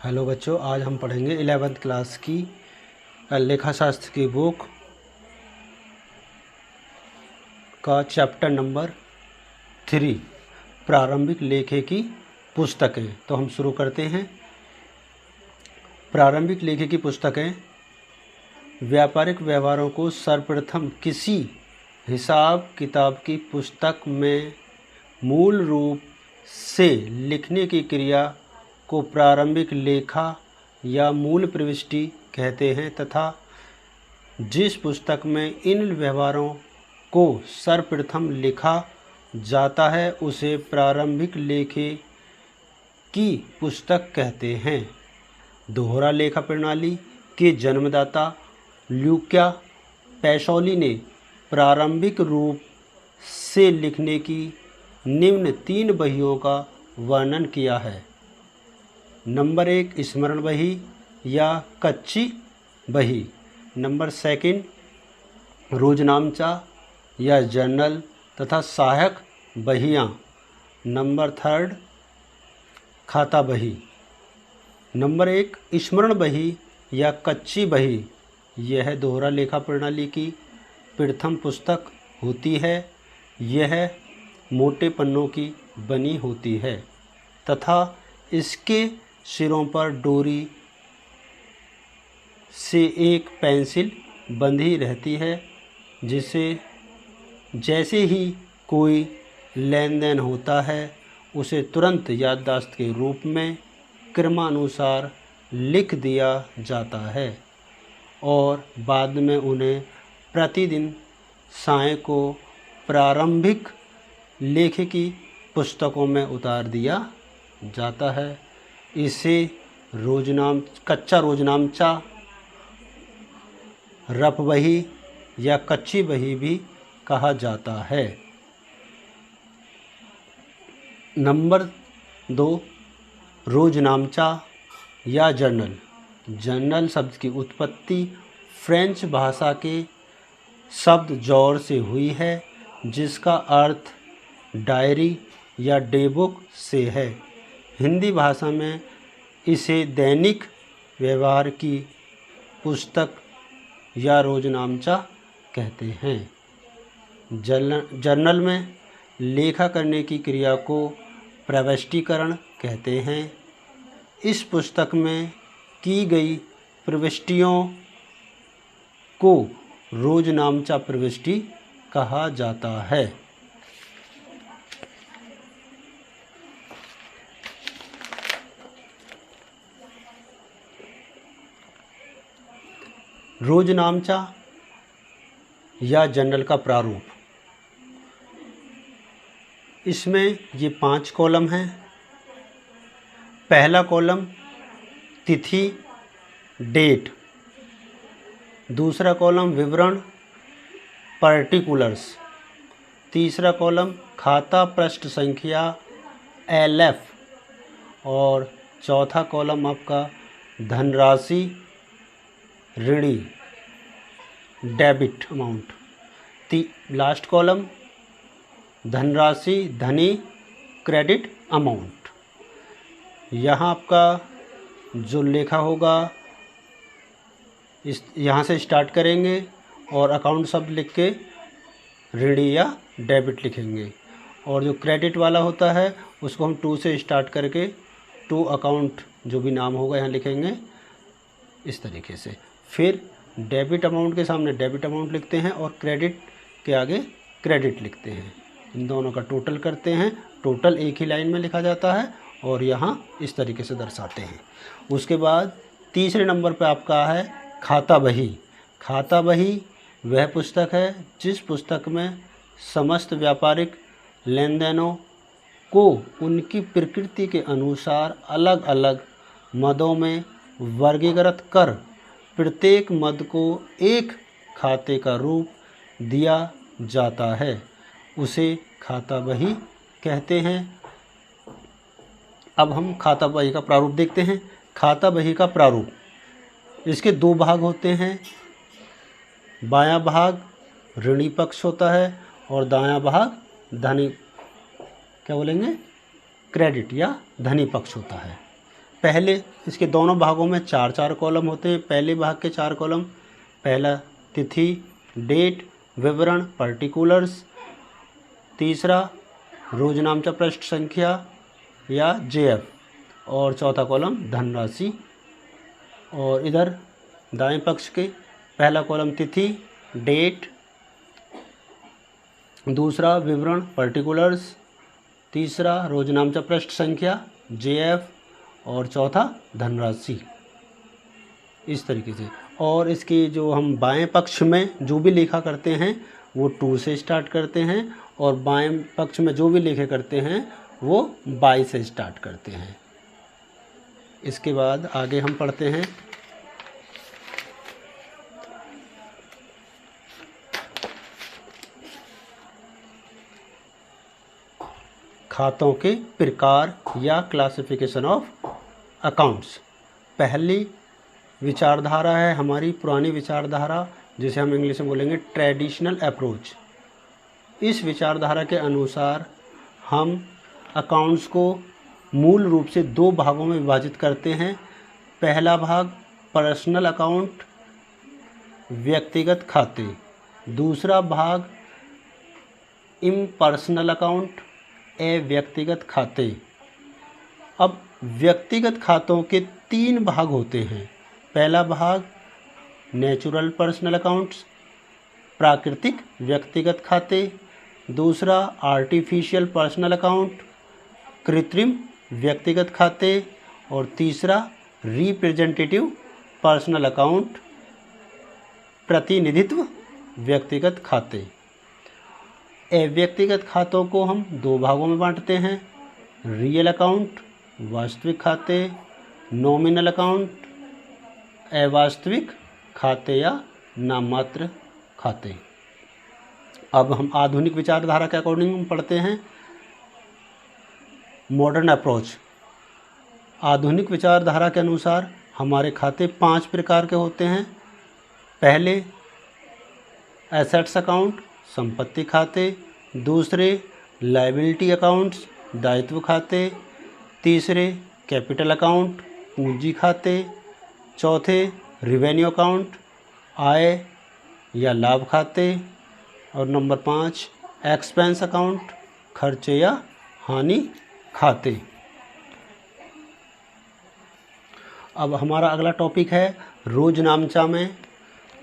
Hello बच्चों, आज हम पढ़ेंगे 11th क्लास की लेखा शास्त्र की बुक का चैप्टर नंबर 3 प्रारंभिक लेखे की पुस्तकें। तो हम शुरू करते हैं। प्रारंभिक लेखे की पुस्तकें व्यापारिक व्यवहारों को सर्वप्रथम किसी हिसाब किताब की पुस्तक में मूल रूप से लिखने की क्रिया को प्रारंभिक लेखा या मूल प्रविष्टि कहते हैं तथा जिस पुस्तक में इन व्यवहारों को सर्वप्रथम लिखा जाता है उसे प्रारंभिक लेखे की पुस्तक कहते हैं। दोहरा लेखा प्रणाली के जन्मदाता ल्यूका पैसोली ने प्रारंभिक रूप से लिखने की निम्न 3 बहियों का वर्णन किया है। नंबर 1 स्मरण बही या कच्ची बही, नंबर 2 रोजनामचा या जर्नल तथा सहायक बहियाँ, नंबर 3 खाता बही। नंबर 1 स्मरण बही या कच्ची बही, यह दोहरा लेखा प्रणाली की प्रथम पुस्तक होती है। यह मोटे पन्नों की बनी होती है तथा इसके सिरों पर डोरी से एक पेंसिल बंधी रहती है जिसे जैसे ही कोई लेन देन होता है उसे तुरंत याददाश्त के रूप में क्रमानुसार लिख दिया जाता है और बाद में उन्हें प्रतिदिन साय को प्रारंभिक लेखे की पुस्तकों में उतार दिया जाता है। इसे कच्चा रोजनामचा, रफ बही या कच्ची बही भी कहा जाता है। नंबर 2 रोजनामचा या जर्नल। जर्नल शब्द की उत्पत्ति फ्रेंच भाषा के शब्द जौर से हुई है जिसका अर्थ डायरी या डेबुक से है। हिंदी भाषा में इसे दैनिक व्यवहार की पुस्तक या रोजनामचा कहते हैं। जर्नल में लेखा करने की क्रिया को प्रविष्टिकरण कहते हैं। इस पुस्तक में की गई प्रविष्टियों को रोजनामचा प्रविष्टि कहा जाता है। रोजनामचा या जर्नल का प्रारूप, इसमें ये 5 कॉलम हैं। पहला कॉलम तिथि डेट, दूसरा कॉलम विवरण पर्टिकुलर्स, तीसरा कॉलम खाता पृष्ठ संख्या LF और चौथा कॉलम आपका धनराशि ऋणी डेबिट अमाउंट, लास्ट कॉलम धनराशि धनी क्रेडिट अमाउंट। यहाँ आपका जो लेखा होगा इस यहाँ से स्टार्ट करेंगे और अकाउंट शब्द लिख के ऋणी या डेबिट लिखेंगे और जो क्रेडिट वाला होता है उसको हम 2 से स्टार्ट करके टू अकाउंट जो भी नाम होगा यहाँ लिखेंगे इस तरीके से। फिर डेबिट अमाउंट के सामने डेबिट अमाउंट लिखते हैं और क्रेडिट के आगे क्रेडिट लिखते हैं। इन दोनों का टोटल करते हैं, टोटल एक ही लाइन में लिखा जाता है और यहाँ इस तरीके से दर्शाते हैं। उसके बाद तीसरे नंबर पर आपका है खाता बही। खाता बही वह पुस्तक है जिस पुस्तक में समस्त व्यापारिक लेन देनों को उनकी प्रकृति के अनुसार अलग अलग मदों में वर्गीकृत कर प्रत्येक मद को एक खाते का रूप दिया जाता है, उसे खाता बही कहते हैं। अब हम खाता बही का प्रारूप देखते हैं। खाता बही का प्रारूप, इसके 2 भाग होते हैं। बायां भाग ऋणी पक्ष होता है और दायां भाग धनी क्या बोलेंगे क्रेडिट या धनी पक्ष होता है। पहले इसके दोनों भागों में 4-4 कॉलम होते हैं। पहले भाग के 4 कॉलम, पहला तिथि, डेट, विवरण, पर्टिकुलर्स, तीसरा रोजनामचा पृष्ठ संख्या या जेएफ, और चौथा कॉलम धनराशि। और इधर दाएं पक्ष के पहला कॉलम तिथि, डेट, दूसरा विवरण, पर्टिकुलर्स, तीसरा रोजनामचा पृष्ठ संख्या जेएफ, और चौथा धनराशि। इस तरीके से। और इसकी जो हम बाएं पक्ष में जो भी लिखा करते हैं वो 2 से स्टार्ट करते हैं, और बाएं पक्ष में जो भी लिखे करते हैं वो 22 से स्टार्ट करते हैं। इसके बाद आगे हम पढ़ते हैं खातों के प्रकार या क्लासिफिकेशन ऑफ अकाउंट्स। पहली विचारधारा है हमारी पुरानी विचारधारा, जिसे हम इंग्लिश में बोलेंगे ट्रेडिशनल अप्रोच। इस विचारधारा के अनुसार हम अकाउंट्स को मूल रूप से 2 भागों में विभाजित करते हैं। पहला भाग पर्सनल अकाउंट, व्यक्तिगत खाते। दूसरा भाग इम्पर्सनल अकाउंट, व्यक्तिगत खाते। अब व्यक्तिगत खातों के 3 भाग होते हैं। पहला भाग नेचुरल पर्सनल अकाउंट्स, प्राकृतिक व्यक्तिगत खाते। दूसरा आर्टिफिशियल पर्सनल अकाउंट, कृत्रिम व्यक्तिगत खाते। और तीसरा रिप्रेजेंटेटिव पर्सनल अकाउंट, प्रतिनिधित्व व्यक्तिगत खाते। व्यक्तिगत खातों को हम 2 भागों में बांटते हैं, रियल अकाउंट वास्तविक खाते, नॉमिनल अकाउंट अवास्तविक खाते या नाममात्र खाते। अब हम आधुनिक विचारधारा के अकॉर्डिंग पढ़ते हैं मॉडर्न अप्रोच। आधुनिक विचारधारा के अनुसार हमारे खाते 5 प्रकार के होते हैं। पहले एसेट्स अकाउंट, संपत्ति खाते। दूसरे लायबिलिटी अकाउंट्स, दायित्व खाते। तीसरे कैपिटल अकाउंट, पूंजी खाते। चौथे रिवेन्यू अकाउंट, आय या लाभ खाते। और नंबर 5 एक्सपेंस अकाउंट, खर्चे या हानि खाते। अब हमारा अगला टॉपिक है रोजनामचा में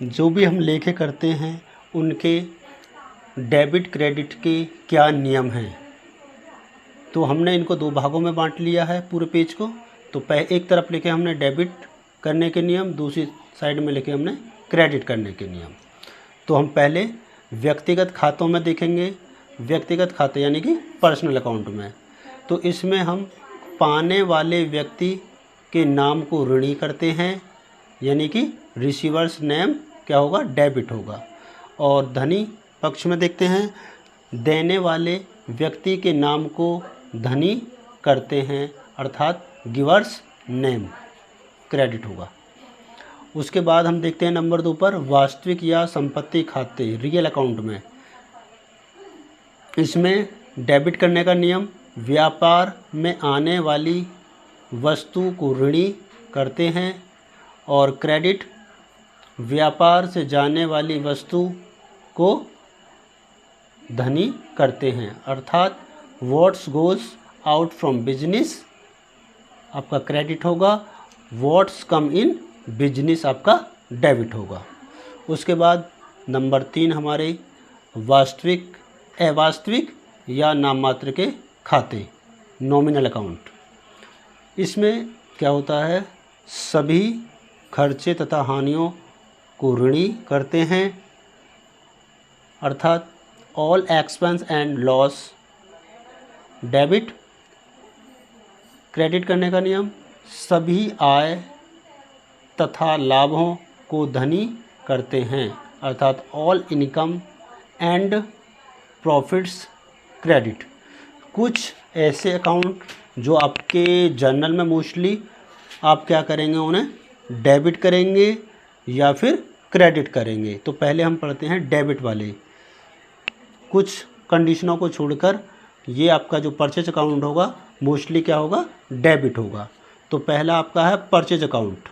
जो भी हम लेखे करते हैं उनके डेबिट क्रेडिट के क्या नियम हैं। तो हमने इनको 2 भागों में बांट लिया है पूरे पेज को। तो एक तरफ लिखे हमने डेबिट करने के नियम, दूसरी साइड में लिखे हमने क्रेडिट करने के नियम। तो हम पहले व्यक्तिगत खातों में देखेंगे। व्यक्तिगत खाते यानी कि पर्सनल अकाउंट में, तो इसमें हम पाने वाले व्यक्ति के नाम को ऋणी करते हैं, यानी कि रिसीवर्स नेम क्या होगा, डेबिट होगा। और धनी पक्ष में देखते हैं, देने वाले व्यक्ति के नाम को धनी करते हैं, अर्थात गिवर्स नेम क्रेडिट होगा। उसके बाद हम देखते हैं नंबर 2 पर वास्तविक या संपत्ति खाते, रियल अकाउंट में। इसमें डेबिट करने का नियम, व्यापार में आने वाली वस्तु को ऋणी करते हैं। और क्रेडिट, व्यापार से जाने वाली वस्तु को धनी करते हैं, अर्थात what's goes out from business आपका क्रेडिट होगा, व्हाट्स कम इन बिजनेस आपका डेबिट होगा। उसके बाद नंबर 3 हमारे वास्तविक, अवास्तविक या नाममात्र के खाते, नॉमिनल अकाउंट। इसमें क्या होता है, सभी खर्चे तथा हानियों को ऋणी करते हैं, अर्थात all expense and loss debit. Credit करने का नियम, सभी आय तथा लाभों को धनी करते हैं, अर्थात all income and profits credit. कुछ ऐसे अकाउंट जो आपके जर्नल में मोस्टली आप क्या करेंगे, उन्हें डेबिट करेंगे या फिर क्रेडिट करेंगे। तो पहले हम पढ़ते हैं डेबिट वाले। कुछ कंडीशनों को छोड़कर ये आपका जो परचेज अकाउंट होगा मोस्टली क्या होगा, डेबिट होगा। तो पहला आपका है परचेज अकाउंट,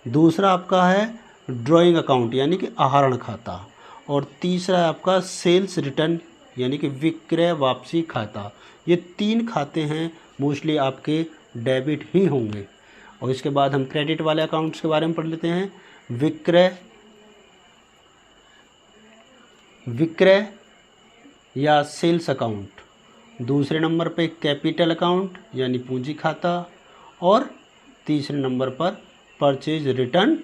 दूसरा आपका है ड्राइंग अकाउंट यानी कि आहरण खाता, और तीसरा है आपका सेल्स रिटर्न यानी कि विक्रय वापसी खाता। ये 3 खाते हैं मोस्टली आपके डेबिट ही होंगे। और इसके बाद हम क्रेडिट वाले अकाउंट्स के बारे में पढ़ लेते हैं। विक्रय या सेल्स अकाउंट, दूसरे नंबर पे कैपिटल अकाउंट यानी पूंजी खाता, और तीसरे नंबर पर परचेज रिटर्न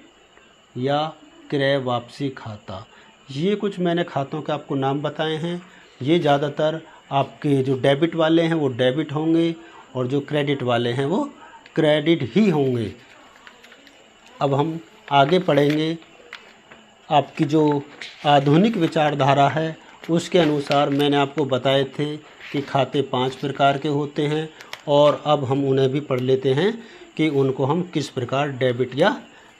या क्रय वापसी खाता। ये कुछ मैंने खातों के आपको नाम बताए हैं। ये ज़्यादातर आपके जो डेबिट वाले हैं वो डेबिट होंगे और जो क्रेडिट वाले हैं वो क्रेडिट ही होंगे। अब हम आगे पढ़ेंगे। आपकी जो आधुनिक विचारधारा है उसके अनुसार मैंने आपको बताए थे कि खाते 5 प्रकार के होते हैं, और अब हम उन्हें भी पढ़ लेते हैं कि उनको हम किस प्रकार डेबिट या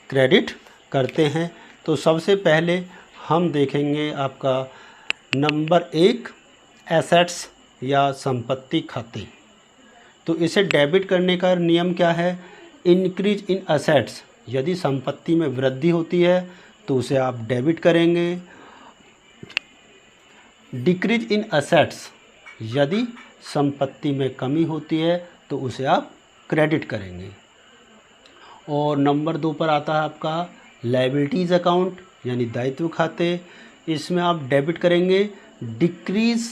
क्रेडिट करते हैं। तो सबसे पहले हम देखेंगे आपका नंबर 1 एसेट्स या संपत्ति खाते। तो इसे डेबिट करने का नियम क्या है? इंक्रीज इन एसेट्स, यदि संपत्ति में वृद्धि होती है तो उसे आप डेबिट करेंगे। डिक्रीज इन एसेट्स, यदि संपत्ति में कमी होती है तो उसे आप क्रेडिट करेंगे। और नंबर 2 पर आता है आपका लायबिलिटीज़ अकाउंट यानी दायित्व खाते। इसमें आप डेबिट करेंगे डिक्रीज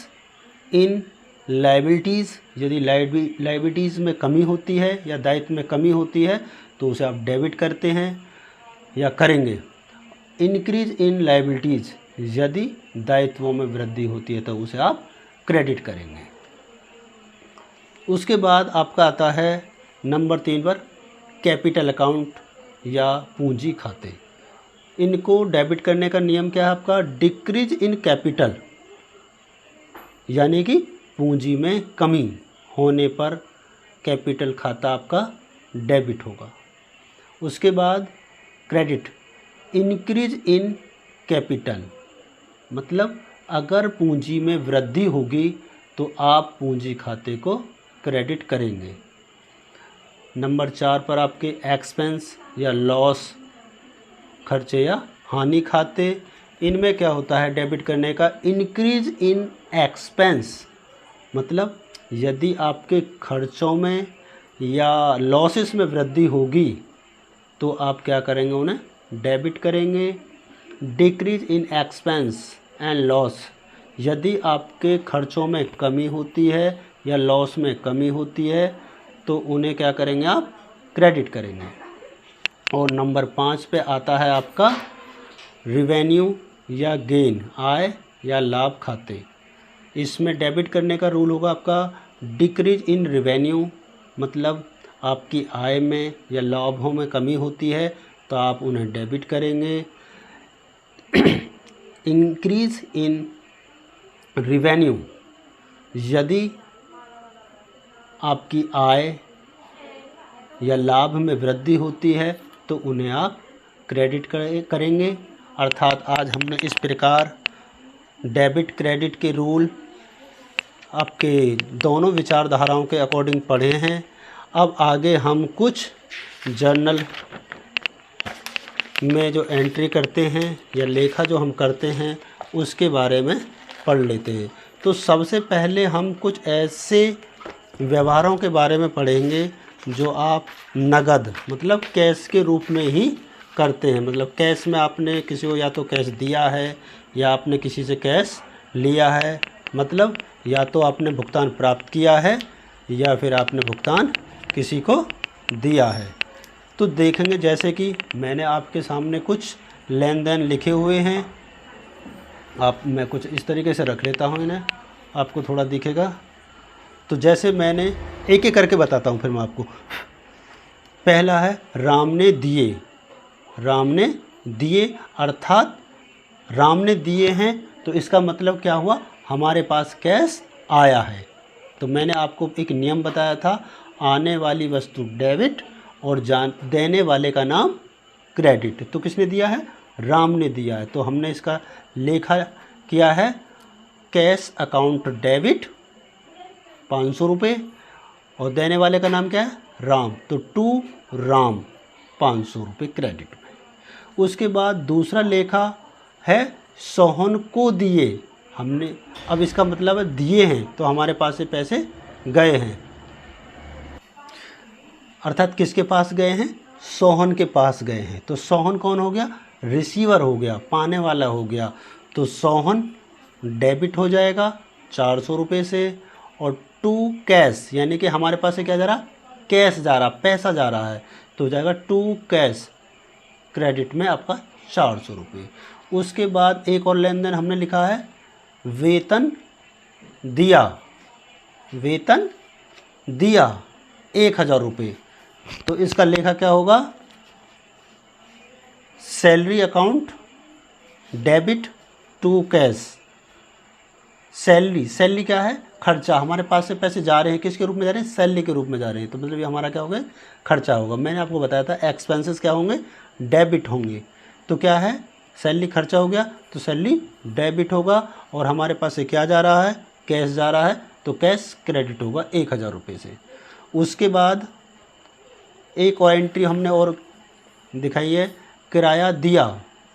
इन लायबिलिटीज़, यदि लायबिलिटीज़ में कमी होती है या दायित्व में कमी होती है तो उसे आप डेबिट करते हैं या करेंगे। इंक्रीज इन लायबिलिटीज़, यदि दायित्वों में वृद्धि होती है तो उसे आप क्रेडिट करेंगे। उसके बाद आपका आता है नंबर 3 पर कैपिटल अकाउंट या पूंजी खाते। इनको डेबिट करने का नियम क्या है आपका? डिक्रीज इन कैपिटल, यानी कि पूंजी में कमी होने पर कैपिटल खाता आपका डेबिट होगा। उसके बाद क्रेडिट, इंक्रीज इन कैपिटल, मतलब अगर पूंजी में वृद्धि होगी तो आप पूंजी खाते को क्रेडिट करेंगे। नंबर 4 पर आपके एक्सपेंस या लॉस, खर्चे या हानि खाते। इनमें क्या होता है डेबिट करने का? इंक्रीज इन एक्सपेंस, मतलब यदि आपके खर्चों में या लॉसेस में वृद्धि होगी तो आप क्या करेंगे? उन्हें डेबिट करेंगे। Decrease in expense and loss, यदि आपके खर्चों में कमी होती है या लॉस में कमी होती है तो उन्हें क्या करेंगे? आप क्रेडिट करेंगे। और नंबर 5 पे आता है आपका रिवेन्यू या गेन, आय या लाभ खाते। इसमें डेबिट करने का रूल होगा आपका डिक्रीज इन रिवेन्यू, मतलब आपकी आय में या लाभों में कमी होती है तो आप उन्हें डेबिट करेंगे। इंक्रीज इन रिवेन्यू, यदि आपकी आय या लाभ में वृद्धि होती है तो उन्हें आप क्रेडिट करेंगे। अर्थात आज हमने इस प्रकार डेबिट क्रेडिट के रूल आपके दोनों विचारधाराओं के अकॉर्डिंग पढ़े हैं। अब आगे हम कुछ जर्नल में जो एंट्री करते हैं या लेखा जो हम करते हैं उसके बारे में पढ़ लेते हैं। तो सबसे पहले हम कुछ ऐसे व्यवहारों के बारे में पढ़ेंगे जो आप नगद, मतलब कैश के रूप में ही करते हैं। मतलब कैश में आपने किसी को या तो कैश दिया है या आपने किसी से कैश लिया है, मतलब या तो आपने भुगतान प्राप्त किया है या फिर आपने भुगतान किसी को दिया है। तो देखेंगे जैसे कि मैंने आपके सामने कुछ लेन देन लिखे हुए हैं। मैं कुछ इस तरीके से रख लेता हूँ इन्हें, आपको थोड़ा दिखेगा। तो जैसे मैंने एक एक करके बताता हूँ फिर मैं आपको। पहला है राम ने दिए। राम ने दिए अर्थात राम ने दिए हैं तो इसका मतलब क्या हुआ? हमारे पास कैश आया है। तो मैंने आपको एक नियम बताया था, आने वाली वस्तु डेबिट और देने वाले का नाम क्रेडिट। तो किसने दिया है? राम ने दिया है। तो हमने इसका लेखा किया है कैश अकाउंट डेबिट 500 रुपये, और देने वाले का नाम क्या है? राम, तो टू राम 500 रुपये क्रेडिट में। उसके बाद दूसरा लेखा है सोहन को दिए, हमने, अब इसका मतलब है दिए हैं तो हमारे पास से पैसे गए हैं, अर्थात किसके पास गए हैं, सोहन के पास गए हैं। तो सोहन कौन हो गया, रिसीवर हो गया, पाने वाला हो गया। तो सोहन डेबिट हो जाएगा 400 रुपये से, और टू कैश यानी कि हमारे पास से क्या जा रहा, कैश जा रहा, पैसा जा रहा है, तो हो जाएगा टू कैश क्रेडिट में आपका 400 रुपये। उसके बाद एक और लेन देन हमने लिखा है वेतन दिया, वेतन दिया 1000 रुपये, तो इसका लेखा क्या होगा, salary account debit to cash. Salary, salary क्या है, खर्चा, हमारे पास से पैसे जा रहे हैं, किसके रूप में जा रहे हैं, सैलरी के रूप में जा रहे हैं, तो मतलब ये हमारा क्या होगा, खर्चा होगा। मैंने आपको बताया था एक्सपेंसेस क्या होंगे, डेबिट होंगे। तो क्या है, सैलरी खर्चा हो गया तो सैलरी डेबिट होगा, और हमारे पास से क्या जा रहा है, कैश जा रहा है, तो कैश क्रेडिट होगा 1000 रुपये से। उसके बाद एक और एंट्री हमने और दिखाई है, किराया दिया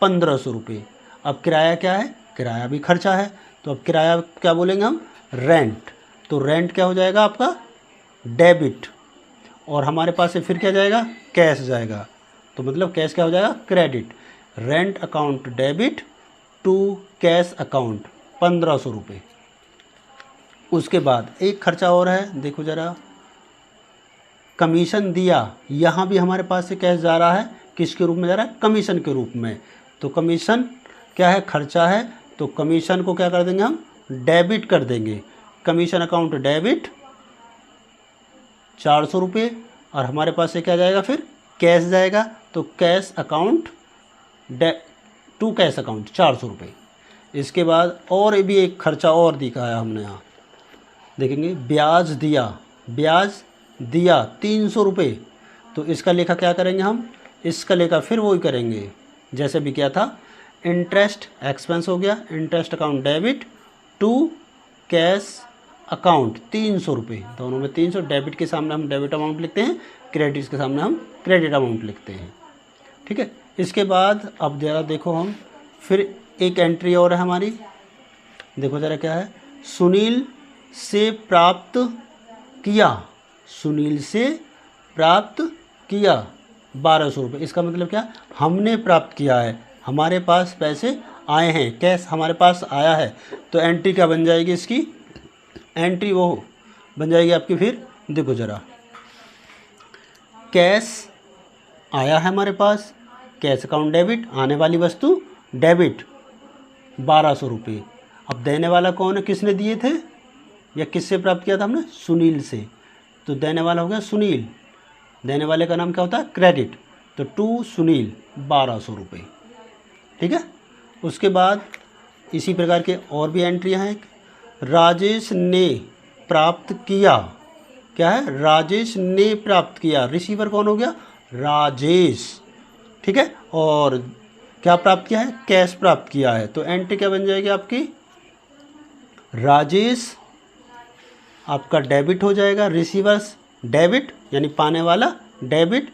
1500 रुपये। अब किराया क्या है, किराया भी खर्चा है, तो अब किराया क्या बोलेंगे हम, रेंट। तो रेंट क्या हो जाएगा आपका, डेबिट, और हमारे पास से फिर क्या जाएगा, कैश जाएगा, तो मतलब कैश क्या हो जाएगा, credit. Rent account debit to cash account 1500 रुपये। उसके बाद एक खर्चा और है, देखो ज़रा, कमीशन दिया, यहाँ भी हमारे पास से कैश जा रहा है, किसके रूप में जा रहा है, कमीशन के रूप में। तो कमीशन क्या है, खर्चा है, तो कमीशन को क्या कर देंगे हम, डेबिट कर देंगे। कमीशन अकाउंट डेबिट 400 रुपये, और हमारे पास से क्या जाएगा, फिर कैश जाएगा, तो cash account to cash account 400 रुपये। इसके बाद और भी एक खर्चा और दिखाया हमने, यहाँ देखेंगे, ब्याज दिया, ब्याज दिया 300 रुपये, तो इसका लेखा क्या करेंगे हम, इसका लेखा फिर वही करेंगे जैसे भी किया था। इंटरेस्ट एक्सपेंस हो गया, interest account debit to cash account 300 रुपये, दोनों में 300, डेबिट के सामने हम डेबिट अमाउंट लिखते हैं, क्रेडिट के सामने हम क्रेडिट अमाउंट लिखते हैं, ठीक है। इसके बाद अब ज़रा देखो, हम फिर एक एंट्री और है हमारी, देखो ज़रा क्या है, सुनील से प्राप्त किया, सुनील से प्राप्त किया 1200 रुपये। इसका मतलब क्या, हमने प्राप्त किया है, हमारे पास पैसे आए हैं, कैश हमारे पास आया है, तो एंट्री क्या बन जाएगी इसकी, एंट्री वो बन जाएगी आपकी, फिर देखो ज़रा, कैश आया है हमारे पास, कैश अकाउंट डेबिट, आने वाली वस्तु डेबिट 1200 रुपये। अब देने वाला कौन है, किसने दिए थे या किससे प्राप्त किया था हमने, सुनील से, तो देने वाला हो गया सुनील, देने वाले का नाम क्या होता है, क्रेडिट, तो टू सुनील 1200 रुपये, ठीक है। उसके बाद इसी प्रकार के और भी एंट्रियाँ हैं, राजेश ने प्राप्त किया, क्या है, राजेश ने प्राप्त किया, रिसीवर कौन हो गया, राजेश, ठीक है, और क्या प्राप्त किया है, कैश प्राप्त किया है, तो एंट्री क्या बन जाएगी आपकी, राजेश आपका डेबिट हो जाएगा, रिसीवर्स डेबिट यानी पाने वाला डेबिट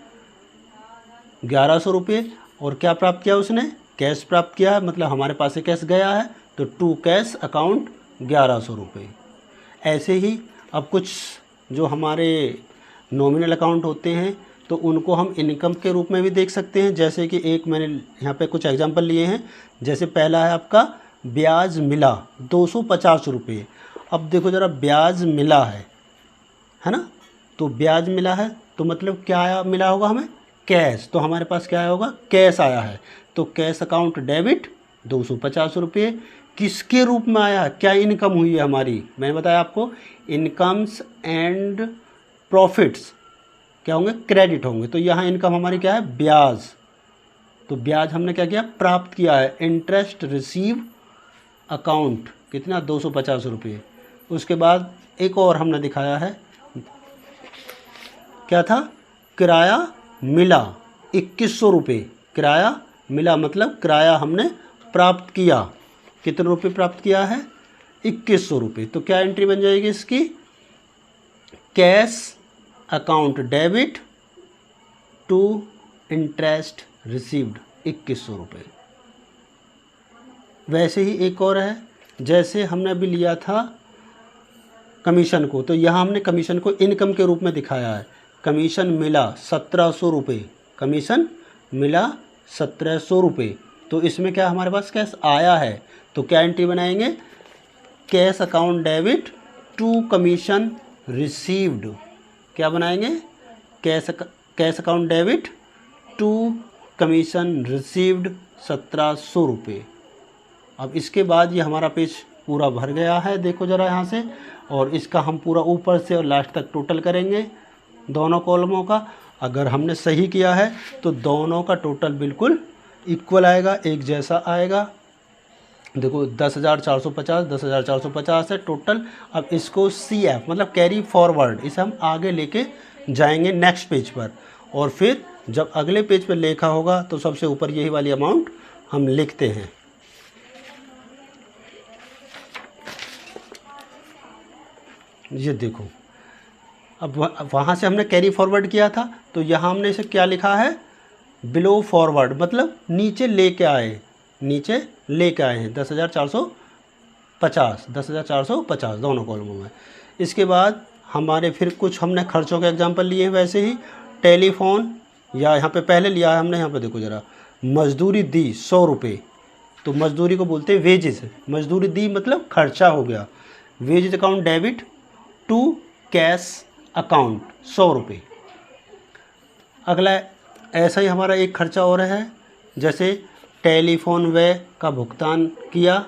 1100 रुपये, और क्या प्राप्त किया उसने, कैश प्राप्त किया है, मतलब हमारे पास से कैश गया है, तो टू कैश अकाउंट 1100 रुपये। ऐसे ही अब कुछ जो हमारे नॉमिनल अकाउंट होते हैं तो उनको हम इनकम के रूप में भी देख सकते हैं, जैसे कि एक मैंने यहाँ पे कुछ एग्जांपल लिए हैं, जैसे पहला है आपका ब्याज मिला 250 रुपये। अब देखो ज़रा, ब्याज मिला है ना, तो ब्याज मिला है तो मतलब क्या आया, मिला होगा हमें कैश, तो हमारे पास क्या आया होगा, कैश आया है, तो कैश अकाउंट डेबिट 250 रुपये। किसके रूप में आया, क्या इनकम हुई है हमारी, मैंने बताया आपको, इनकम्स एंड प्रॉफिट्स क्या होंगे, क्रेडिट होंगे, तो यहाँ इनकम हमारी क्या है, ब्याज, तो ब्याज हमने क्या किया, प्राप्त किया है, इंटरेस्ट रिसीव अकाउंट कितना 250 रुपये। उसके बाद एक और हमने दिखाया है, क्या था, किराया मिला 2100 रुपये, किराया मिला मतलब किराया हमने प्राप्त किया, कितने रुपये प्राप्त किया है, 2100 रुपये। तो क्या एंट्री बन जाएगी इसकी, cash account debit to interest received 2100 रुपये। वैसे ही एक और है, जैसे हमने अभी लिया था कमीशन को, तो यहाँ हमने कमीशन को इनकम के रूप में दिखाया है। कमीशन मिला 1700 रुपये, कमीशन मिला 1700 रुपये। तो इसमें क्या हमारे पास कैश आया है, तो क्या एंट्री बनाएंगे, cash account debit to commission received. क्या बनाएंगे, cash account debit to commission received 1700 रुपये। अब इसके बाद ये हमारा पेज पूरा भर गया है, देखो ज़रा यहाँ से, और इसका हम पूरा ऊपर से और लास्ट तक टोटल करेंगे दोनों कॉलमों का। अगर हमने सही किया है तो दोनों का टोटल बिल्कुल इक्वल आएगा, एक जैसा आएगा। देखो 10,450 10,450 है टोटल। अब इसको CF मतलब कैरी फॉरवर्ड, इसे हम आगे लेके जाएंगे नेक्स्ट पेज पर, और फिर जब अगले पेज पर लिखा होगा तो सबसे ऊपर यही वाली अमाउंट हम लिखते हैं। ये देखो, अब वहाँ से हमने कैरी फॉरवर्ड किया था, तो यहाँ हमने इसे क्या लिखा है, बिलो फॉरवर्ड, मतलब नीचे लेके आए, नीचे लेके आए हैं 10,450 दोनों कॉलमों में। इसके बाद हमारे फिर कुछ हमने खर्चों के एग्जांपल लिए हैं। वैसे ही टेलीफोन, या यहाँ पे पहले लिया है हमने, यहाँ पे देखो ज़रा, मजदूरी दी 100 रुपये, तो मजदूरी को बोलते हैं वेजेस। मजदूरी दी मतलब खर्चा हो गया। Wages account debit to cash account 100 रुपये। अगला ऐसा ही हमारा एक खर्चा और है, जैसे टेलीफोन व्यय का भुगतान किया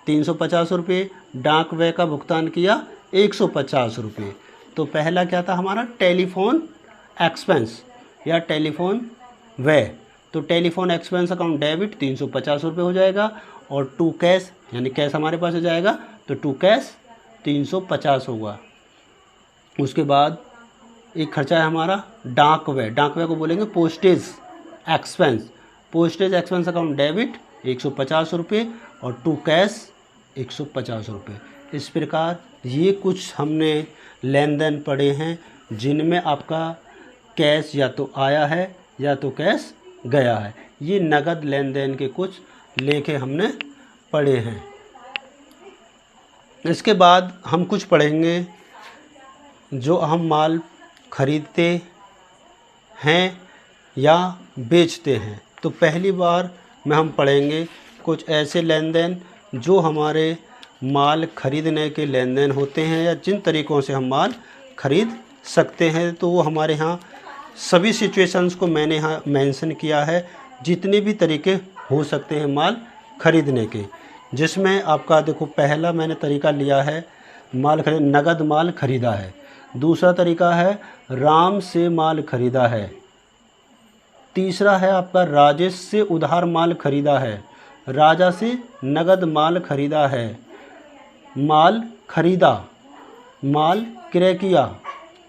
350 रुपये, डाक व्यय का भुगतान किया 150 रुपये। तो पहला क्या था हमारा, टेलीफोन एक्सपेंस या टेलीफोन व्यय, तो टेलीफोन एक्सपेंस अकाउंट डेबिट 350 रुपये हो जाएगा, और टू कैश यानी कैश हमारे पास हो जाएगा, तो टू कैश 350 होगा। उसके बाद एक खर्चा है हमारा डाक व्यय, डाक व्यय को बोलेंगे postage expense. Postage expense account debit 150 रुपये और टू कैश 150 रुपये। इस प्रकार ये कुछ हमने लेन देन पढ़े हैं जिनमें आपका कैश या तो आया है या तो कैश गया है। ये नगद लेन देन के कुछ लेखे हमने पढ़े हैं। इसके बाद हम कुछ पढ़ेंगे जो हम माल खरीदते हैं या बेचते हैं। तो पहली बार में हम पढ़ेंगे कुछ ऐसे लेन देन जो हमारे माल खरीदने के लेन देन होते हैं, या जिन तरीक़ों से हम माल खरीद सकते हैं। तो वो हमारे यहाँ सभी सिचुएशंस को मैंने यहाँ मेंशन किया है, जितने भी तरीके हो सकते हैं माल खरीदने के, जिसमें आपका देखो पहला मैंने तरीका लिया है माल खरीद, नगद माल खरीदा है। दूसरा तरीका है राम से माल खरीदा है। तीसरा है आपका राजेश से उधार माल खरीदा है। राजा से नगद माल खरीदा है। माल खरीदा, माल क्रय किया।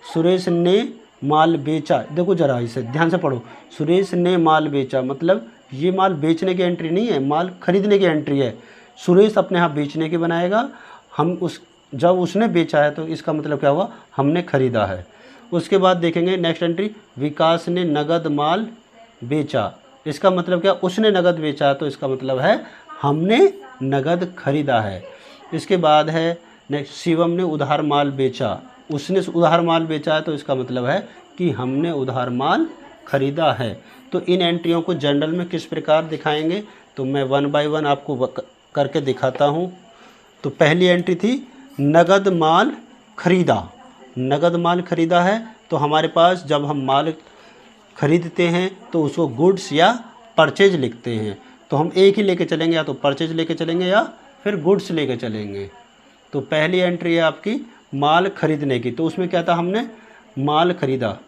सुरेश ने माल बेचा। देखो जरा इसे ध्यान से पढ़ो, सुरेश ने माल बेचा मतलब ये माल बेचने की एंट्री नहीं है, माल खरीदने की एंट्री है। सुरेश अपने यहाँ बेचने की बनाएगा, हम उस जब उसने बेचा है तो इसका मतलब क्या हुआ, हमने खरीदा है। उसके बाद देखेंगे नेक्स्ट एंट्री, विकास ने नगद माल बेचा। इसका मतलब क्या, उसने नगद बेचा है तो इसका मतलब है हमने नगद खरीदा है। इसके बाद है नेक्स्ट, शिवम ने उधार माल बेचा। उसने उधार माल बेचा है तो इसका मतलब है कि हमने उधार माल खरीदा है। तो इन एंट्रियों को जनरल में किस प्रकार दिखाएंगे तो मैं वन बाय वन आपको करके दिखाता हूँ। तो पहली एंट्री थी नगद माल खरीदा। नगद माल खरीदा है तो हमारे पास जब हम माल खरीदते हैं तो उसको गुड्स या परचेज लिखते हैं, तो हम एक ही लेके चलेंगे, या तो परचेज लेके चलेंगे या फिर गुड्स लेके चलेंगे। तो पहली एंट्री है आपकी माल खरीदने की, तो उसमें क्या था, हमने माल खरीदा,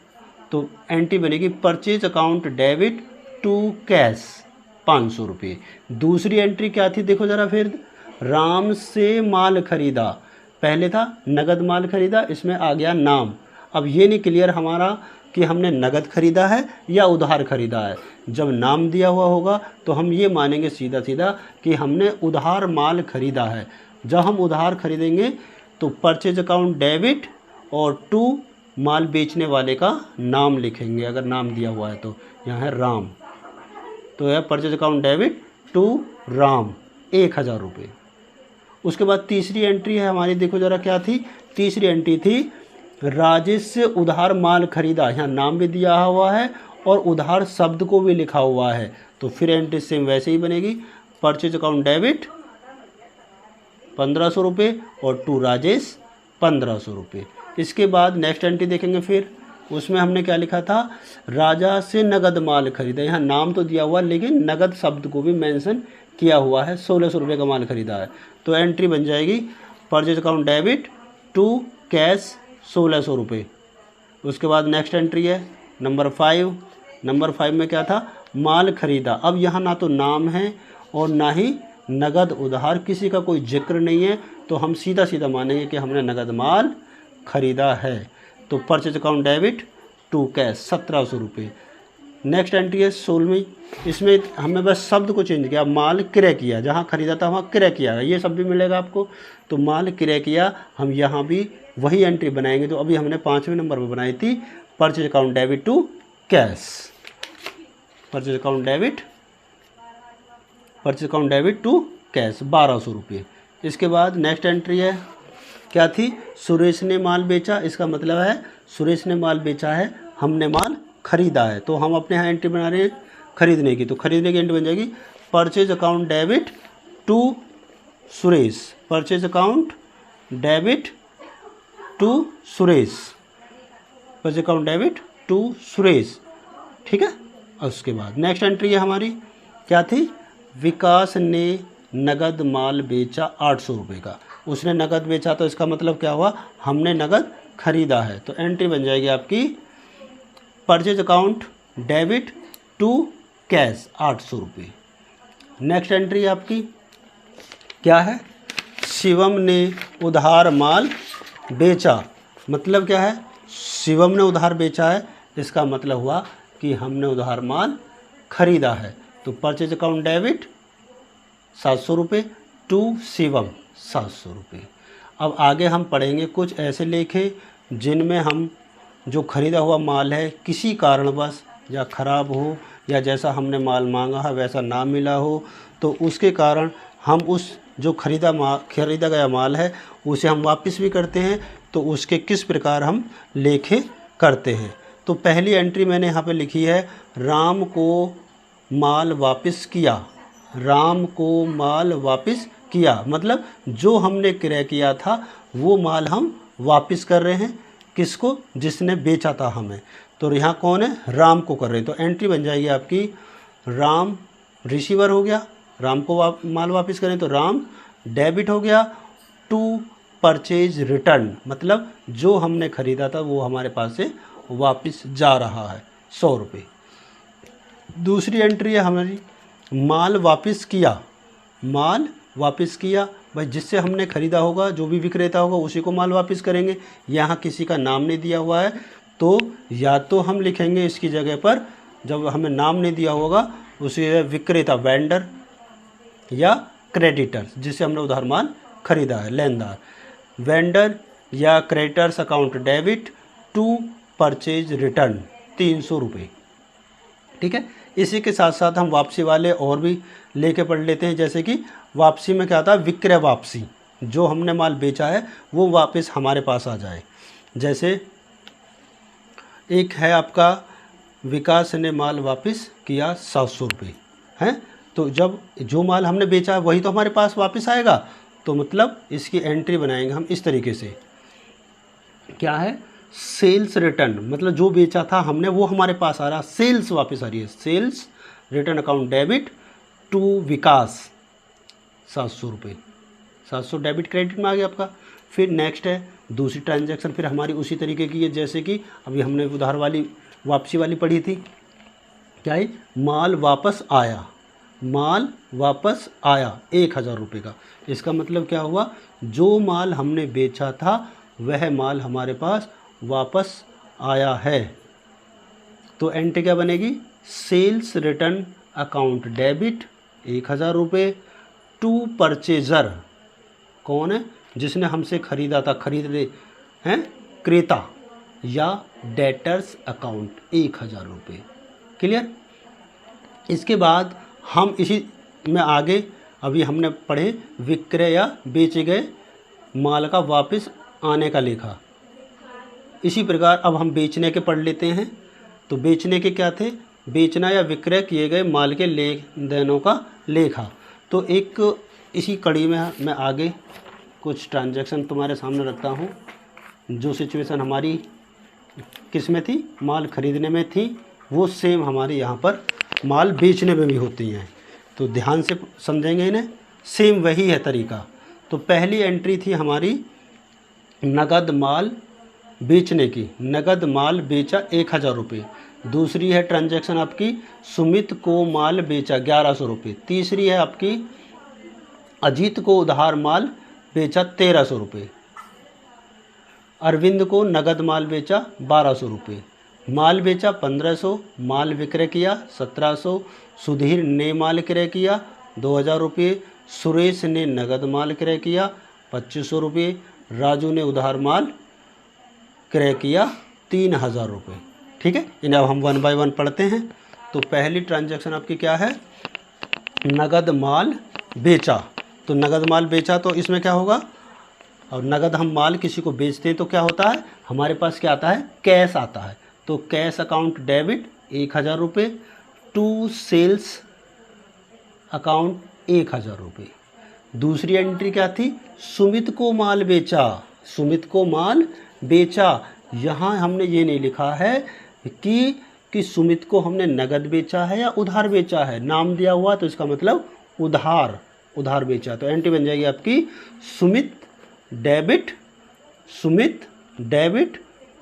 तो एंट्री बनेगी purchase account debit to cash 500 रुपये। दूसरी एंट्री क्या थी, देखो ज़रा फिर, राम से माल खरीदा। पहले था नगद माल खरीदा, इसमें आ गया नाम। अब ये नहीं क्लियर हमारा कि हमने नगद खरीदा है या उधार खरीदा है। जब नाम दिया हुआ होगा तो हम ये मानेंगे सीधा सीधा कि हमने उधार माल खरीदा है। जब हम उधार खरीदेंगे तो परचेज अकाउंट डेबिट और टू माल बेचने वाले का नाम लिखेंगे, अगर नाम दिया हुआ है तो यहाँ है राम, तो यह purchase account debit to Ram 1000 रुपये। उसके बाद तीसरी एंट्री है हमारी, देखो ज़रा क्या थी, तीसरी एंट्री थी राजेश से उधार माल खरीदा, यहाँ नाम भी दिया हुआ है और उधार शब्द को भी लिखा हुआ है, तो फिर एंट्री सेम वैसे ही बनेगी, परचेज अकाउंट डेबिट 1500 रुपये और टू राजेश 1500 रुपये। इसके बाद नेक्स्ट एंट्री देखेंगे, फिर उसमें हमने क्या लिखा था, राजा से नगद माल खरीदा, यहाँ नाम तो दिया हुआ लेकिन नगद शब्द को भी मेंशन किया हुआ है, 1600 रुपये का माल खरीदा है, तो एंट्री बन जाएगी purchase account debit to cash 1600 रुपये। उसके बाद नेक्स्ट एंट्री है नंबर 5। नंबर 5 में क्या था, माल खरीदा, अब यहाँ ना तो नाम है और ना ही नगद उधार, किसी का कोई जिक्र नहीं है, तो हम सीधा सीधा मानेंगे कि हमने नगद माल खरीदा है, तो purchase account debit to cash 1700 रुपये। नेक्स्ट एंट्री है 16वीं, इसमें हमने बस शब्द को चेंज किया, माल क्रय किया, जहाँ खरीदा था वहाँ क्रय किया, ये शब्द भी मिलेगा आपको, तो माल क्रय किया, हम यहाँ भी वही एंट्री बनाएंगे जो अभी हमने 5वें नंबर पर बनाई थी, purchase account debit to cash, purchase account debit to cash 1200 रुपये। इसके बाद नेक्स्ट एंट्री है क्या थी, सुरेश ने माल बेचा, इसका मतलब है सुरेश ने माल बेचा है, हमने माल खरीदा है, तो हम अपने यहाँ एंट्री बना रहे हैं खरीदने की, तो खरीदने की एंट्री बन जाएगी purchase account debit to Suresh, purchase account debit to Suresh, purchase account debit to Suresh, ठीक है। और उसके बाद नेक्स्ट एंट्री है हमारी क्या थी, विकास ने नगद माल बेचा 800 रुपये का, उसने नगद बेचा, तो इसका मतलब क्या हुआ, हमने नगद खरीदा है, तो एंट्री बन जाएगी आपकी purchase account debit to cash 800 रुपये। नेक्स्ट एंट्री आपकी क्या है, शिवम ने उधार माल बेचा, मतलब क्या है, शिवम ने उधार बेचा है, इसका मतलब हुआ कि हमने उधार माल खरीदा है, तो परचेज अकाउंट डेबिट 700 रुपये टू शिवम 700 रुपये। अब आगे हम पढ़ेंगे कुछ ऐसे लेखे जिनमें हम जो खरीदा हुआ माल है किसी कारणवश या ख़राब हो या जैसा हमने माल मांगा है वैसा ना मिला हो, तो उसके कारण हम उस जो खरीदा गया माल है उसे हम वापस भी करते हैं, तो उसके किस प्रकार हम लेखे करते हैं। तो पहली एंट्री मैंने यहाँ पे लिखी है, राम को माल वापस किया, राम को माल वापस किया, मतलब जो हमने क्रय किया था वो माल हम वापस कर रहे हैं, किसको, जिसने बेचा था हमें, तो यहाँ कौन है, राम को कर रहे हैं, तो एंट्री बन जाएगी आपकी राम रिसीवर हो गया, राम को माल वापस करें तो राम डेबिट हो गया टू परचेज रिटर्न, मतलब जो हमने खरीदा था वो हमारे पास से वापस जा रहा है 100 रुपये। दूसरी एंट्री है हमारी माल वापस किया, माल वापस किया, भाई जिससे हमने ख़रीदा होगा जो भी विक्रेता होगा उसी को माल वापस करेंगे, यहाँ किसी का नाम नहीं दिया हुआ है, तो या तो हम लिखेंगे इसकी जगह पर, जब हमें नाम नहीं दिया होगा उसी विक्रेता वेंडर या क्रेडिटर, जिससे हमने उधार माल खरीदा है लेनदार, वेंडर या creditors account debit to purchase return 300 रुपये, ठीक है। इसी के साथ साथ हम वापसी वाले और भी लेके पढ़ लेते हैं, जैसे कि वापसी में क्या था, विक्रय वापसी, जो हमने माल बेचा है वो वापस हमारे पास आ जाए, जैसे एक है आपका विकास ने माल वापस किया 700 रुपये, हैं, तो जब जो माल हमने बेचा है वही तो हमारे पास वापस आएगा, तो मतलब इसकी एंट्री बनाएंगे हम इस तरीके से, क्या है, सेल्स रिटर्न, मतलब जो बेचा था हमने वो हमारे पास आ रहा, सेल्स वापस आ रही है, sales return account debit to Vikas 700 रुपये, 700 डेबिट क्रेडिट में आ गया आपका। फिर नेक्स्ट है दूसरी ट्रांजैक्शन, फिर हमारी उसी तरीके की है जैसे कि अभी हमने उधार वाली वापसी वाली पढ़ी थी, क्या है, माल वापस आया, माल वापस आया 1000 रुपये का, इसका मतलब क्या हुआ, जो माल हमने बेचा था वह माल हमारे पास वापस आया है, तो एंट्री क्या बनेगी, सेल्स रिटर्न अकाउंट डेबिट 1000 रुपये टू परचेज़र, कौन है, जिसने हमसे ख़रीदा था, खरीद रहे हैं, क्रेता या डेटर्स अकाउंट 1000 रुपये। क्लियर। इसके बाद हम इसी में आगे अभी हमने पढ़े विक्रय या बेचे गए माल का वापस आने का लेखा। इसी प्रकार अब हम बेचने के पढ़ लेते हैं। तो बेचने के क्या थे, बेचना या विक्रय किए गए माल के लेन देनों का लेखा। तो एक इसी कड़ी में मैं आगे कुछ ट्रांजैक्शन तुम्हारे सामने रखता हूँ। जो सिचुएशन हमारी किस में थी, माल खरीदने में थी, वो सेम हमारे यहाँ पर माल बेचने में भी होती हैं। तो ध्यान से समझेंगे इन्हें, सेम वही है तरीका। तो पहली एंट्री थी हमारी नगद माल बेचने की, नगद माल बेचा 1000 रुपये। दूसरी है ट्रांजैक्शन आपकी सुमित को माल बेचा 1100 रुपये। तीसरी है आपकी अजीत को उधार माल बेचा 1300 रुपये। अरविंद को नगद माल बेचा 1200 रुपये। माल बेचा 1500, माल विक्रय किया 1700। सुधीर ने माल क्रय किया 2000 रुपये। सुरेश ने नगद माल क्रय किया 2500 रुपये। राजू ने उधार माल क्रय किया 3000 रुपये। ठीक है, इन्हें अब हम 1 बाय 1 पढ़ते हैं। तो पहली ट्रांजैक्शन आपकी क्या है, नगद माल बेचा। तो नगद माल बेचा तो इसमें क्या होगा, और नगद हम माल किसी को बेचते हैं तो क्या होता है, हमारे पास क्या आता है, कैश आता है। तो कैश अकाउंट डेबिट 1000 रुपये टू सेल्स अकाउंट 1000 रुपये। दूसरी एंट्री क्या थी, सुमित को माल बेचा, सुमित को माल बेचा। यहाँ हमने ये नहीं लिखा है कि सुमित को हमने नगद बेचा है या उधार बेचा है। नाम दिया हुआ तो इसका मतलब उधार बेचा। तो एंट्री बन जाएगी आपकी Sumit debit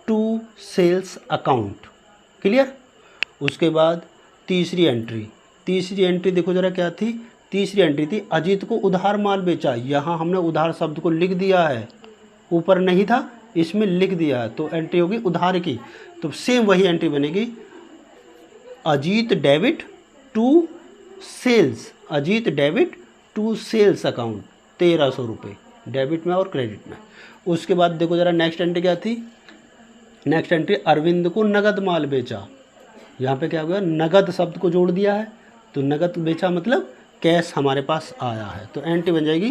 to sales account. Clear. उसके बाद तीसरी एंट्री देखो जरा क्या थी, तीसरी एंट्री थी अजीत को उधार माल बेचा। यहाँ हमने उधार शब्द को लिख दिया है, ऊपर नहीं था, इसमें लिख दिया है। तो एंट्री होगी उधार की। तो सेम वही एंट्री बनेगी, Ajit debit to sales account 1300 रुपये, डेबिट में और क्रेडिट में। उसके बाद देखो जरा नेक्स्ट एंट्री क्या थी, नेक्स्ट एंट्री अरविंद को नगद माल बेचा। यहाँ पे क्या हो गया, नगद शब्द को जोड़ दिया है। तो नगद बेचा मतलब कैश हमारे पास आया है। तो एंट्री बन जाएगी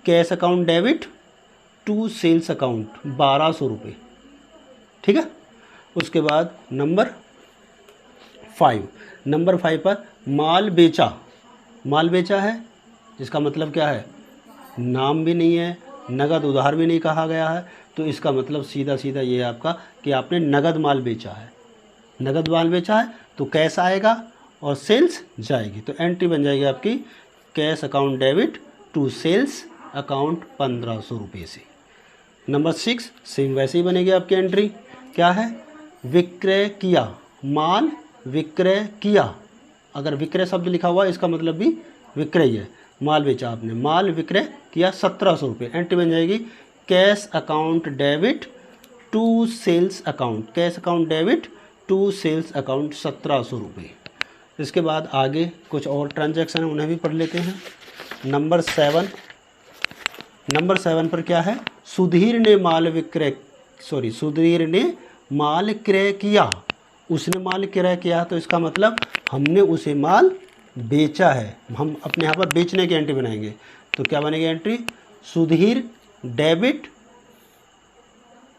cash account debit to sales account 1200 रुपये। ठीक है। उसके बाद नंबर 5 पर माल बेचा है, जिसका मतलब क्या है, नाम भी नहीं है, नगद उधार भी नहीं कहा गया है। तो इसका मतलब सीधा ये है आपका कि आपने नगद माल बेचा है। नगद माल बेचा है तो कैश आएगा और सेल्स जाएगी। तो एंट्री बन जाएगी आपकी cash account debit to sales account 1500 रुपये से। नंबर 6 सेम वैसे ही बनेगी आपकी एंट्री, क्या है, विक्रय किया, माल विक्रय किया। अगर विक्रय शब्द लिखा हुआ इसका मतलब भी विक्रय है। माल बेचा आपने, माल विक्रय किया 1700 रुपये। एंट्री बन जाएगी cash account debit to sales account, cash account debit to sales account 1700 रुपये। इसके बाद आगे कुछ और ट्रांजैक्शन है, उन्हें भी पढ़ लेते हैं। नंबर 7 पर क्या है, सुधीर ने माल क्रय किया। उसने माल क्रय किया तो इसका मतलब हमने उसे माल बेचा है। हम अपने यहाँ पर बेचने की एंट्री बनाएंगे। तो क्या बनेगी एंट्री, सुधीर डेबिट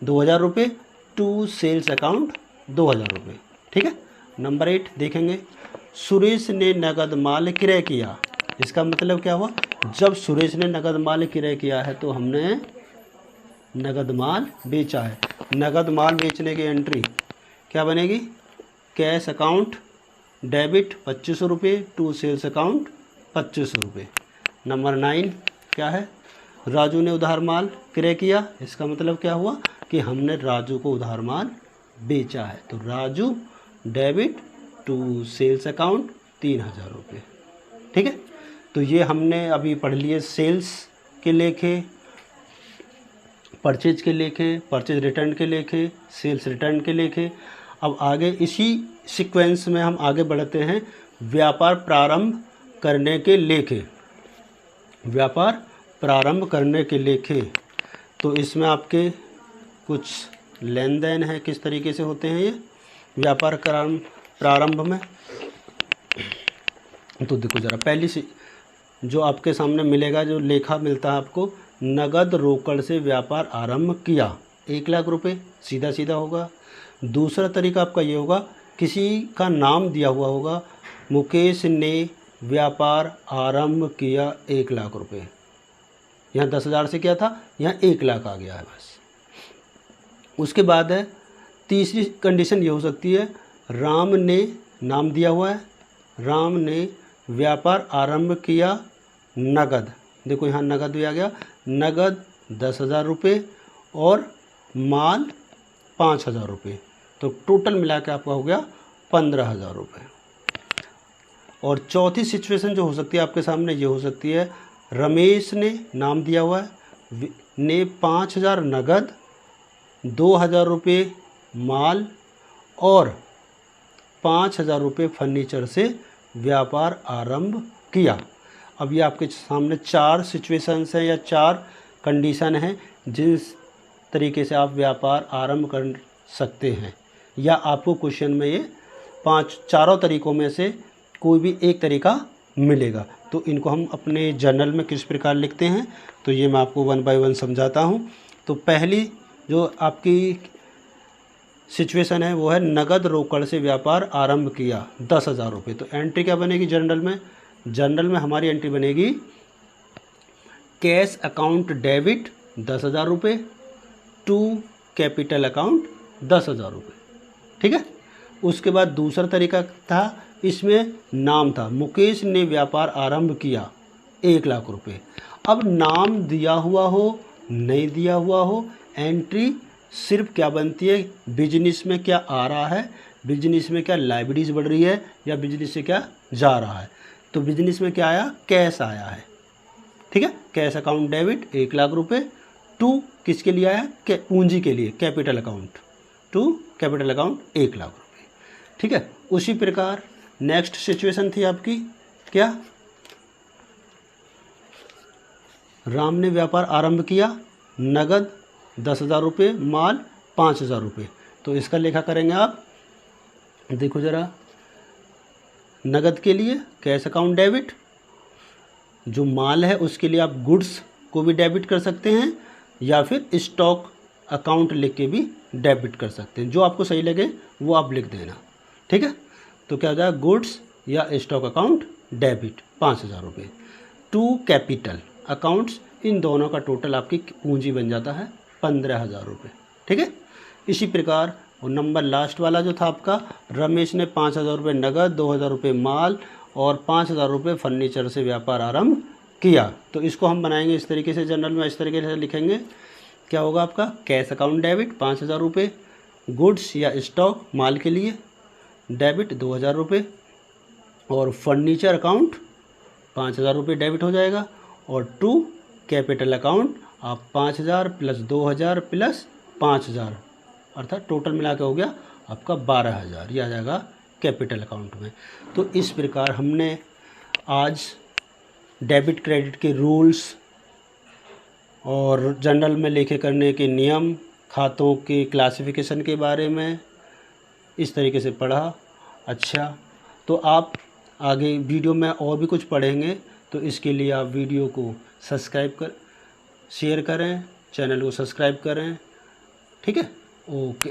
2000 रुपये टू सेल्स अकाउंट 2000 रुपये। ठीक है। नंबर 8 देखेंगे, सुरेश ने नगद माल क्रय किया। इसका मतलब क्या हुआ, जब सुरेश ने नगद माल क्रय किया है तो हमने नगद माल बेचा है। नगद माल बेचने की एंट्री क्या बनेगी, कैश अकाउंट डेबिट 2500 रुपये टू सेल्स अकाउंट 2500 रुपये। नंबर 9 क्या है, राजू ने उधार माल क्रय किया। इसका मतलब क्या हुआ कि हमने राजू को उधार माल बेचा है। तो Raju debit to sales account 3000 रुपये। ठीक है। तो ये हमने अभी पढ़ लिए सेल्स के लेखे, परचेज के लेखे, परचेज रिटर्न के लेखे, सेल्स रिटर्न के लेखे। अब आगे इसी सीक्वेंस में हम आगे बढ़ते हैं, व्यापार प्रारंभ करने के लेखे। व्यापार प्रारंभ करने के लेखे, तो इसमें आपके कुछ लेन देन है, किस तरीके से होते हैं ये व्यापार प्रारंभ में। तो देखो ज़रा, पहली से जो आपके सामने मिलेगा, जो लेखा मिलता है आपको, नगद रोकड़ से व्यापार आरंभ किया 1 लाख रुपए, सीधा सीधा होगा। दूसरा तरीका आपका ये होगा, किसी का नाम दिया हुआ होगा, मुकेश ने व्यापार आरंभ किया 1 लाख रुपए। यहाँ 10,000 से क्या था, यहाँ 1 लाख आ गया है बस। उसके बाद है तीसरी कंडीशन ये हो सकती है, राम ने नाम दिया हुआ है, राम ने व्यापार आरंभ किया नगद। देखो यहाँ नगद भी आ गया, नगद 10,000 रुपये और माल 5,000 रुपये, तो टोटल मिला के आपका हो गया 15,000 रुपये। और चौथी सिचुएशन जो हो सकती है आपके सामने, ये हो सकती है, रमेश ने नाम दिया हुआ है, ने 5,000 नगद, 2,000 रुपये माल और 5,000 रुपये फर्नीचर से व्यापार आरंभ किया। अब ये आपके सामने 4 सिचुएशंस हैं या 4 कंडीशन हैं जिस तरीके से आप व्यापार आरंभ कर सकते हैं, या आपको क्वेश्चन में ये चारों तरीकों में से कोई भी एक तरीका मिलेगा। तो इनको हम अपने जर्नल में किस प्रकार लिखते हैं, तो ये मैं आपको 1 बाय 1 समझाता हूँ। तो पहली जो आपकी सिचुएशन है वो है, नगद रोकड़ से व्यापार आरंभ किया 10,000 रुपये। तो एंट्री क्या बनेगी जर्नल में, जर्नल में हमारी एंट्री बनेगी, कैश अकाउंट डेबिट 10,000 रुपये टू कैपिटल अकाउंट 10,000 रुपये। ठीक है। उसके बाद दूसरा तरीका था, इसमें नाम था, मुकेश ने व्यापार आरंभ किया 1 लाख रुपये। अब नाम दिया हुआ हो नहीं दिया हुआ हो, एंट्री सिर्फ क्या बनती है, बिजनेस में क्या आ रहा है, बिजनेस में क्या लायबिलिटीज बढ़ रही है या बिजनेस से क्या जा रहा है। तो बिजनेस में क्या आया, कैश आया है। ठीक है, कैश अकाउंट डेबिट 1 लाख रुपये टू किसके लिए आया, पूंजी के लिए, capital account, to capital account 1 lakh रुपये। ठीक है। उसी प्रकार नेक्स्ट सिचुएशन थी आपकी क्या, राम ने व्यापार आरंभ किया, नगद 10,000 रुपये, माल 5,000 रुपये। तो इसका लेखा करेंगे आप, देखो ज़रा, नगद के लिए कैश अकाउंट डेबिट, जो माल है उसके लिए आप गुड्स को भी डेबिट कर सकते हैं या फिर स्टॉक अकाउंट लिख के भी डेबिट कर सकते हैं, जो आपको सही लगे वो आप लिख देना। ठीक है। तो क्या हो जाएगा, गुड्स या स्टॉक अकाउंट डेबिट 5,000 रुपये टू कैपिटल अकाउंट्स, इन दोनों का टोटल आपकी पूंजी बन जाता है 15,000 रुपये। ठीक है। इसी प्रकार और नंबर लास्ट वाला जो था आपका, रमेश ने 5,000 रुपये नगद, 2,000 रुपये माल और 5,000 रुपये फर्नीचर से व्यापार आरंभ किया। तो इसको हम बनाएंगे इस तरीके से, जर्नल में इस तरीके से लिखेंगे, क्या होगा आपका, कैश अकाउंट डेबिट 5,000 रुपये, गुड्स या स्टॉक माल के लिए डेबिट 2,000 रुपये और फर्नीचर अकाउंट 5,000 रुपये डेबिट हो जाएगा, और टू कैपिटल अकाउंट आप 5,000 प्लस 2,000 प्लस 5,000 अर्थात टोटल मिला के हो गया आपका 12,000, ये आ जाएगा कैपिटल अकाउंट में। तो इस प्रकार हमने आज डेबिट क्रेडिट के रूल्स और जर्नल में लेखे करने के नियम, खातों के क्लासिफिकेशन के बारे में इस तरीके से पढ़ा। अच्छा, तो आप आगे वीडियो में और भी कुछ पढ़ेंगे, तो इसके लिए आप वीडियो को शेयर करें, चैनल को सब्सक्राइब करें। ठीक है, ओके।